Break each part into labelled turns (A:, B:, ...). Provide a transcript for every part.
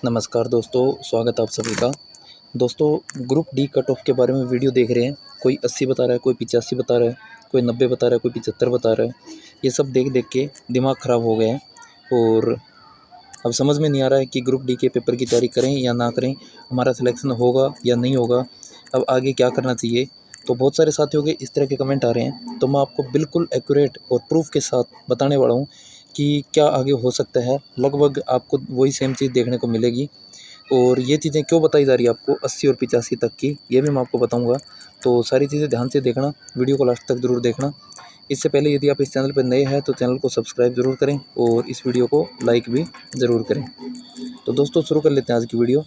A: नमस्कार दोस्तों, स्वागत है आप सभी का। दोस्तों, ग्रुप डी कट ऑफ के बारे में वीडियो देख रहे हैं। कोई 80 बता रहा है, कोई 85 बता रहा है, कोई 90 बता रहा है, कोई 75 बता रहा है। ये सब देख देख के दिमाग ख़राब हो गया है और अब समझ में नहीं आ रहा है कि ग्रुप डी के पेपर की तैयारी करें या ना करें, हमारा सिलेक्शन होगा या नहीं होगा, अब आगे क्या करना चाहिए। तो बहुत सारे साथियों के इस तरह के कमेंट आ रहे हैं, तो मैं आपको बिल्कुल एक्यूरेट और प्रूफ के साथ बताने वाला हूँ कि क्या आगे हो सकता है। लगभग आपको वही सेम चीज़ देखने को मिलेगी और ये चीज़ें क्यों बताई जा रही है आपको 80 और 85 तक की, ये भी मैं आपको बताऊंगा। तो सारी चीज़ें ध्यान से देखना, वीडियो को लास्ट तक ज़रूर देखना। इससे पहले यदि आप इस चैनल पर नए हैं तो चैनल को सब्सक्राइब ज़रूर करें और इस वीडियो को लाइक भी ज़रूर करें। तो दोस्तों, शुरू कर लेते हैं आज की वीडियो।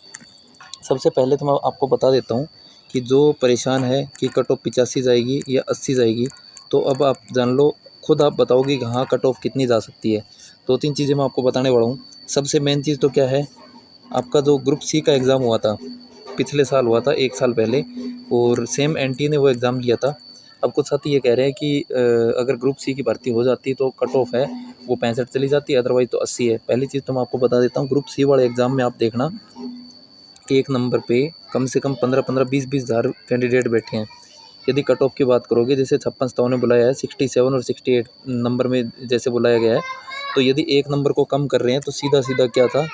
A: सबसे पहले तो मैं आपको बता देता हूँ कि जो परेशान है कि कट ऑफ 85 जाएगी या 80 जाएगी, तो अब आप जान लो, खुद आप बताओगे कि हाँ कट ऑफ कितनी जा सकती है। दो तीन चीज़ें मैं आपको बताने वाला हूँ। सबसे मेन चीज़ तो क्या है, आपका जो ग्रुप सी का एग्ज़ाम हुआ था, पिछले साल हुआ था 1 साल पहले, और सेम एनटी ने वो एग्ज़ाम लिया था। अब कुछ साथी ये कह रहे हैं कि अगर ग्रुप सी की भर्ती हो जाती तो कट ऑफ है वो 65 चली जाती है, अदरवाइज़ तो 80 है। पहली चीज़ तो मैं आपको बता देता हूँ, ग्रुप सी वाले एग्ज़ाम में आप देखना, एक नंबर पे कम से कम 15-15, 20-20 हज़ार कैंडिडेट बैठे हैं। यदि कट ऑफ की बात करोगे, जैसे 56 ने बुलाया है, 67 और 68 नंबर में जैसे बुलाया गया है, तो यदि एक नंबर को कम कर रहे हैं तो सीधा सीधा क्या था,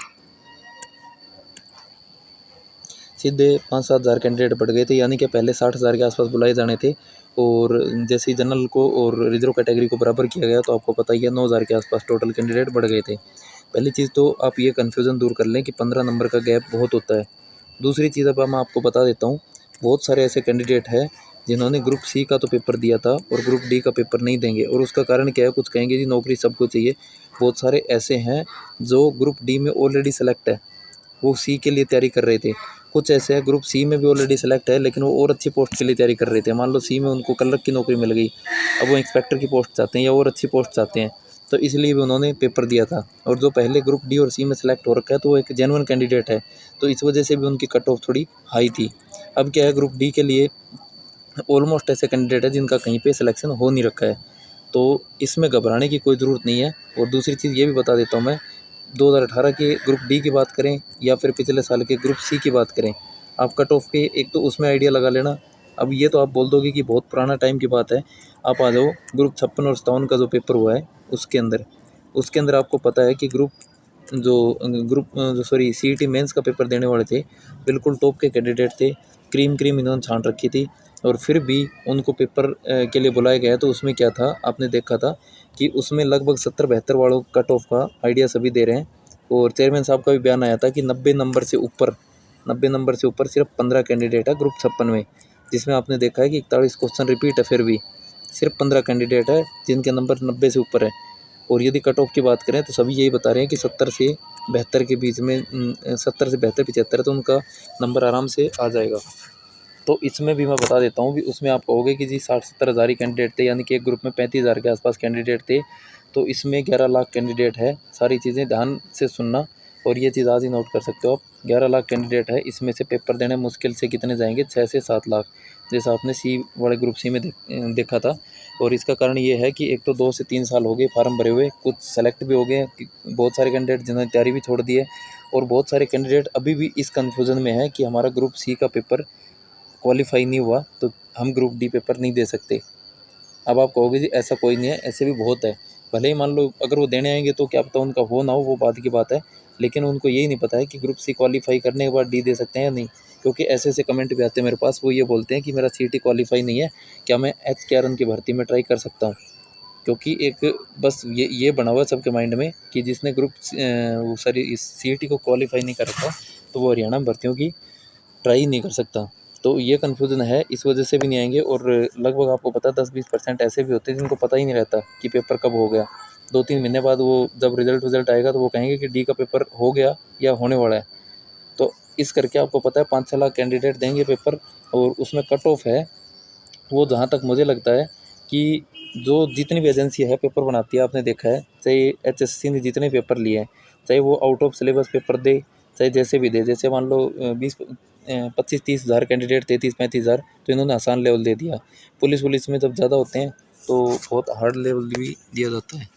A: सीधे 5-7 हज़ार कैंडिडेट बढ़ गए थे। यानी कि पहले 60 हज़ार के आसपास बुलाए जाने थे और जैसे ही जनरल को और रिजर्व कैटेगरी को बराबर किया गया तो आपको पता ही है 9 हज़ार के आसपास टोटल कैंडिडेट बढ़ गए थे। पहली चीज़ तो आप ये कन्फ्यूज़न दूर कर लें कि 15 नंबर का गैप बहुत होता है। दूसरी चीज़ अब मैं आपको बता देता हूँ, बहुत सारे ऐसे कैंडिडेट हैं जिन्होंने ग्रुप सी का तो पेपर दिया था और ग्रुप डी का पेपर नहीं देंगे, और उसका कारण क्या है, कुछ कहेंगे जी नौकरी सबको चाहिए। बहुत सारे ऐसे हैं जो ग्रुप डी में ऑलरेडी सेलेक्ट है, वो सी के लिए तैयारी कर रहे थे। कुछ ऐसे हैं ग्रुप सी में भी ऑलरेडी सेलेक्ट है लेकिन वो और अच्छी पोस्ट के लिए तैयारी कर रहे थे। मान लो सी में उनको क्लर्क की नौकरी मिल गई, अब वो इंस्पेक्टर की पोस्ट चाहते हैं या और अच्छी पोस्ट चाहते हैं, तो इसलिए भी उन्होंने पेपर दिया था। और जो पहले ग्रुप डी और सी में सेलेक्ट हो रखा है तो वो एक जेन्युइन कैंडिडेट है, तो इस वजह से भी उनकी कट ऑफ थोड़ी हाई थी। अब क्या है, ग्रुप डी के लिए ऑलमोस्ट ऐसे कैंडिडेट है जिनका कहीं पे सिलेक्शन हो नहीं रखा है, तो इसमें घबराने की कोई ज़रूरत नहीं है। और दूसरी चीज़ ये भी बता देता हूँ मैं, 2018 के ग्रुप डी की बात करें या फिर पिछले साल के ग्रुप सी की बात करें, आप कट ऑफ के एक तो उसमें आइडिया लगा लेना। अब ये तो आप बोल दोगे कि बहुत पुराना टाइम की बात है, आप आ जाओ ग्रुप 56 और 57 का जो पेपर हुआ है उसके अंदर आपको पता है कि सीईटी मेंस का पेपर देने वाले थे, बिल्कुल टॉप के कैंडिडेट थे, क्रीम इन्होंने छान रखी थी, और फिर भी उनको पेपर के लिए बुलाया गया। तो उसमें क्या था, आपने देखा था कि उसमें लगभग 70-72 वालों कट ऑफ का आइडिया सभी दे रहे हैं। और चेयरमैन साहब का भी बयान आया था कि 90 नंबर से ऊपर सिर्फ 15 कैंडिडेट है ग्रुप 56 में, जिसमें आपने देखा है कि 41 क्वेश्चन रिपीट है, फिर भी सिर्फ 15 कैंडिडेट है जिनके नंबर 90 से ऊपर है। और यदि कट ऑफ की बात करें तो सभी यही बता रहे हैं कि 70 से 72 के बीच में, 70 से 72 75 है, तो उनका नंबर आराम से आ जाएगा। तो इसमें भी मैं बता देता हूँ भी, उसमें आप कहोगे कि जी 60-70 हज़ार ही कैंडिडेट थे, यानी कि एक ग्रुप में 35 हज़ार के आसपास कैंडिडेट थे, तो इसमें 11 लाख कैंडिडेट है। सारी चीज़ें ध्यान से सुनना और ये चीज़ आज ही नोट कर सकते हो आप, 11 लाख कैंडिडेट है, इसमें से पेपर देने मुश्किल से कितने जाएंगे, 6 से 7 लाख, जैसा आपने सी वाले ग्रुप सी में देखा था। और इसका कारण ये है कि एक तो 2 से 3 साल हो गए फार्म भरे हुए, कुछ सेलेक्ट भी हो गए, बहुत सारे कैंडिडेट जिन्होंने तैयारी भी छोड़ दी है, और बहुत सारे कैंडिडेट अभी भी इस कन्फ्यूज़न में है कि हमारा ग्रुप सी का पेपर क्वालिफाई नहीं हुआ तो हम ग्रुप डी पेपर नहीं दे सकते। अब आप कहोगे जी ऐसा कोई नहीं है, ऐसे भी बहुत है। भले ही मान लो अगर वो देने आएंगे तो क्या पता उनका हो ना हो, वो बात की बात है, लेकिन उनको यही नहीं पता है कि ग्रुप सी क्वालिफाई करने के बाद डी दे सकते हैं या नहीं। क्योंकि ऐसे ऐसे कमेंट भी आते हैं मेरे पास, वो ये बोलते हैं कि मेरा सीईटी क्वालिफाई नहीं है, क्या मैं एचकेआरएन की भर्ती में ट्राई कर सकता हूँ। क्योंकि एक बस ये बना हुआ है सबके माइंड में कि जिसने इस सीईटी को क्वालिफाई नहीं कर रखा तो वो हरियाणा भर्तियों की ट्राई नहीं कर सकता। तो ये कन्फ्यूज़न है, इस वजह से भी नहीं आएंगे। और लगभग आपको पता है 10-20% ऐसे भी होते हैं जिनको पता ही नहीं रहता कि पेपर कब हो गया। 2-3 महीने बाद वो जब रिज़ल्ट आएगा तो वो कहेंगे कि डी का पेपर हो गया या होने वाला है। तो इस करके आपको पता है 5-6 लाख कैंडिडेट देंगे पेपर, और उसमें कट ऑफ है वो, जहाँ तक मुझे लगता है कि जो जितनी भी एजेंसी है पेपर बनाती है, आपने देखा है, चाहे एचएससी ने जितने पेपर लिए हैं, चाहे वो आउट ऑफ सिलेबस पेपर दे, चाहे जैसे भी दे, जैसे मान लो 25-30 हज़ार कैंडिडेट, 33-35 हज़ार, तो इन्होंने आसान लेवल दे दिया। पुलिस में जब ज़्यादा होते हैं तो बहुत हार्ड लेवल भी दिया जाता है।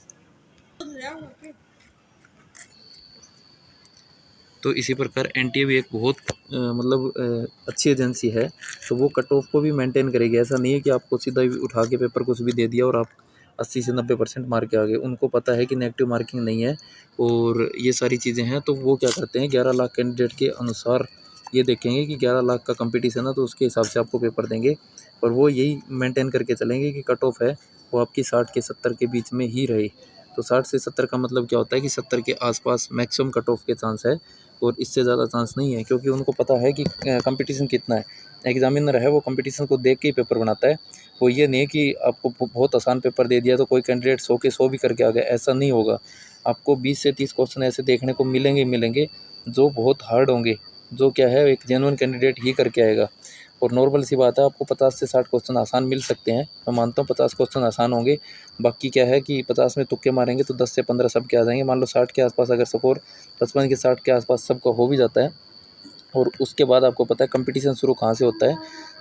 A: तो इसी प्रकार एनटीए भी एक बहुत अच्छी एजेंसी है, तो वो कट ऑफ को भी मेंटेन करेगी। ऐसा नहीं है कि आपको सीधा ही उठा के पेपर कुछ भी दे दिया और आप 80 से 90% मार्क के आ गए। उनको पता है कि नेगेटिव मार्किंग नहीं है और ये सारी चीज़ें हैं, तो वो क्या करते हैं 11 लाख कैंडिडेट के अनुसार ये देखेंगे कि 11 लाख का कंपटीशन है, तो उसके हिसाब से आपको पेपर देंगे। और वो यही मेंटेन करके चलेंगे कि कट ऑफ है वो आपकी 60 के 70 के बीच में ही रहे। तो 60 से 70 का मतलब क्या होता है कि 70 के आसपास मैक्सिमम कट ऑफ के चांस है और इससे ज़्यादा चांस नहीं है, क्योंकि उनको पता है कि कंपटीशन कितना है। एग्जामिनर है वो कंपटीशन को देख के ही पेपर बनाता है। वो ये नहीं है कि आपको बहुत आसान पेपर दे दिया तो कोई कैंडिडेट 100 के 100 भी करके आ गया, ऐसा नहीं होगा। आपको 20 से 30 क्वेश्चन ऐसे देखने को मिलेंगे ही मिलेंगे जो बहुत हार्ड होंगे, जो क्या है एक जेन्युइन कैंडिडेट ही करके आएगा। और नॉर्मल सी बात है, आपको 50 से 60 क्वेश्चन आसान मिल सकते हैं, मैं मानता हूँ 50 क्वेश्चन आसान होंगे। बाकी क्या है कि 50 में तुक्के मारेंगे तो 10 से 15 सबके आ जाएंगे। मान लो 60 के आसपास अगर स्कोर 55 के 60 के आसपास सबका हो भी जाता है। और उसके बाद आपको पता है कंपटीशन शुरू कहाँ से होता है,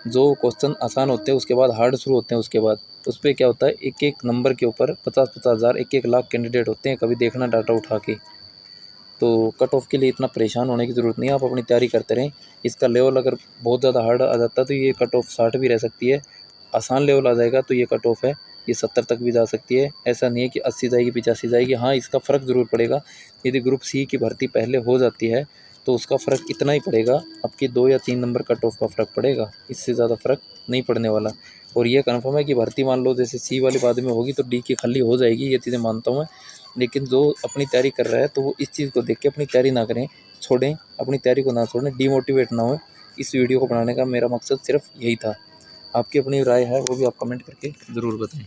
A: जो क्वेश्चन आसान होते हैं उसके बाद हार्ड शुरू होते हैं। उसके बाद उस पर क्या होता है, एक एक नंबर के ऊपर 50-50 हज़ार 1-1 लाख कैंडिडेट होते हैं, कभी देखना डाटा उठा के। तो कट ऑफ के लिए इतना परेशान होने की ज़रूरत नहीं है, आप अपनी तैयारी करते रहें। इसका लेवल अगर बहुत ज़्यादा हार्ड आ जाता है तो ये कट ऑफ 60 भी रह सकती है। आसान लेवल आ जाएगा तो ये कट ऑफ है ये 70 तक भी जा सकती है। ऐसा नहीं है कि 80 जाएगी 85 जाएगी। हाँ, इसका फ़र्क ज़रूर पड़ेगा। यदि ग्रुप सी की भर्ती पहले हो जाती है तो उसका फ़र्क इतना ही पड़ेगा, आपकी 2 या 3 नंबर कट ऑफ का फ़र्क पड़ेगा, इससे ज़्यादा फ़र्क नहीं पड़ने वाला। और ये कन्फर्म है कि भर्ती मान लो जैसे सी वाली बाद में होगी तो डी की खाली हो जाएगी, ये चीज़ें मानता हूँ मैं। लेकिन जो अपनी तैयारी कर रहा है तो वो इस चीज़ को देख के अपनी तैयारी ना करें, छोड़ें, अपनी तैयारी को ना छोड़ें, डीमोटिवेट ना हों। इस वीडियो को बनाने का मेरा मकसद सिर्फ यही था। आपकी अपनी राय है वो भी आप कमेंट करके ज़रूर बताएं।